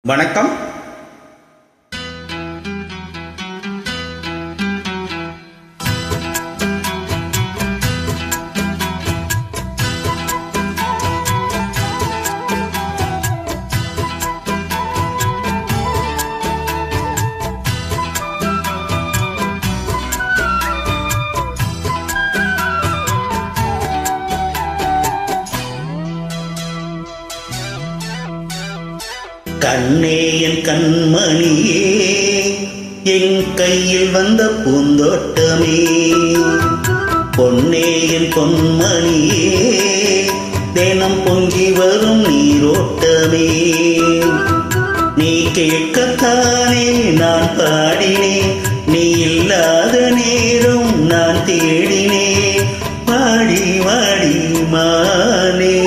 வணக்கம். கண்ணே என் கண்மணியே, என் கையில் வந்த பூந்தோட்டமே, பொன்னே என் பொன்மணியே, தினம் பொங்கி வரும் நீரோட்டமே, நீ கேட்கத்தானே நான் பாடினேன், நீ இல்லாத நேரம் நான் தேடினேன், பாடி வாடி மானே.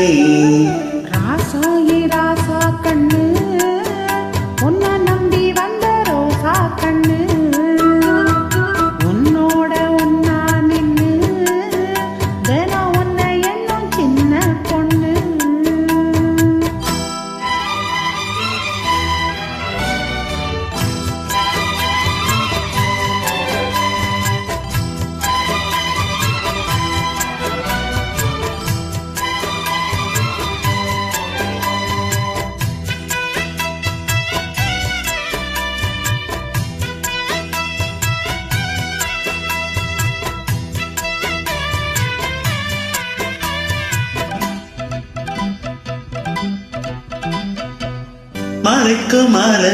மலைக்கு மாலை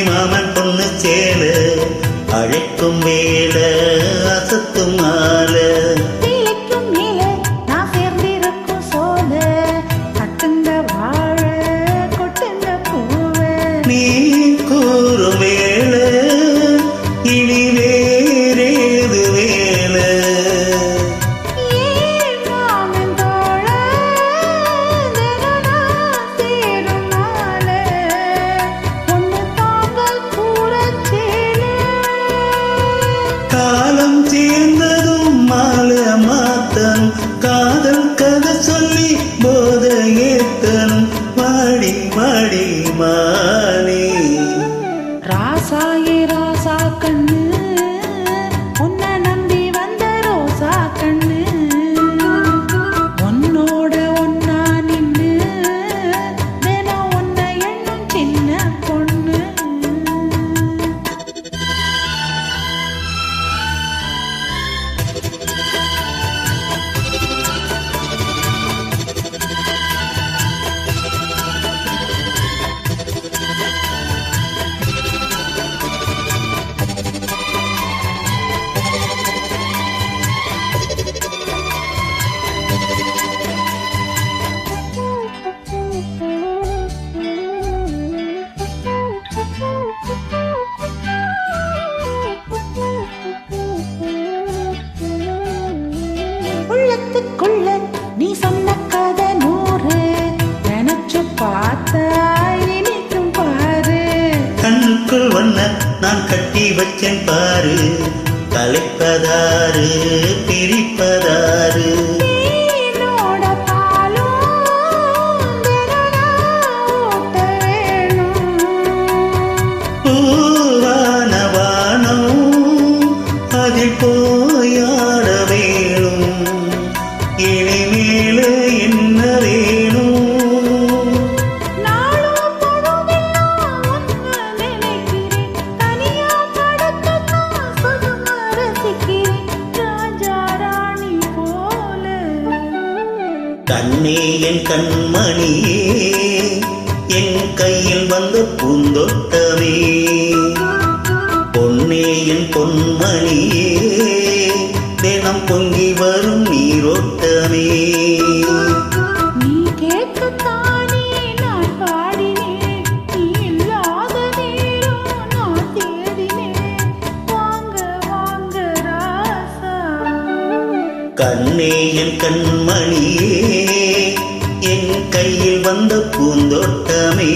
மாமன் பொண்ணு சேல, அழைக்கும் வேல அசத்தும் மாலை, நீ கூறும் வேல இனி வேறேது வேல, காலம் சேர்ந்ததும் மாலை மாத்தனும், காதல் கதை சொல்லி போத ஏத்தனும், வாடி வாடி மானே. ராசாயே ராசா கண்ணு, உன்னை நம்பி வந்த ரோசா கண்ணு, உன்னோட ஒன்னா நின்னு தினம் உன்னை எண்ணும் சின்ன பொண்ணு. உள்ளத்துக்குள்ள நீ சொன்ன கதை 100 நினைச்சு பார்த்தா இனிக்கும் பாரு, கண்ணுக்குள் வண்ண நான் கட்டி வச்சேன் பாரு, கலைப்பதாரு பிரிப்பதாரு, என்னோட பாலும் ஊட்ட வேணும், பூவான வானம் அதில் போயாட வேணும், இனிமேல என்ன வேணும், நாளும் பொழுதெல்லாம் உன்னை நினைக்கிறேன், தனியா படுத்துதான் சுகமா ரசிக்கிறேன், ராஜா ராணி போல. கண்ணே என் கண்மணியே, என் கையில் வந்த பூந்தோட்டமே, பொன்னே என் பொன்மணியே, தினம் பொங்கி வரும் நீரோட்டமே, நீ கேட்கத்தானே நான் பாடினேன், நீ இல்லாத நேரம் நான் தேடினேன், வாங்க வாங்க ராசா. கண்ணே என் கண்மணியே, என் கையில் வந்த பூந்தோட்டமே.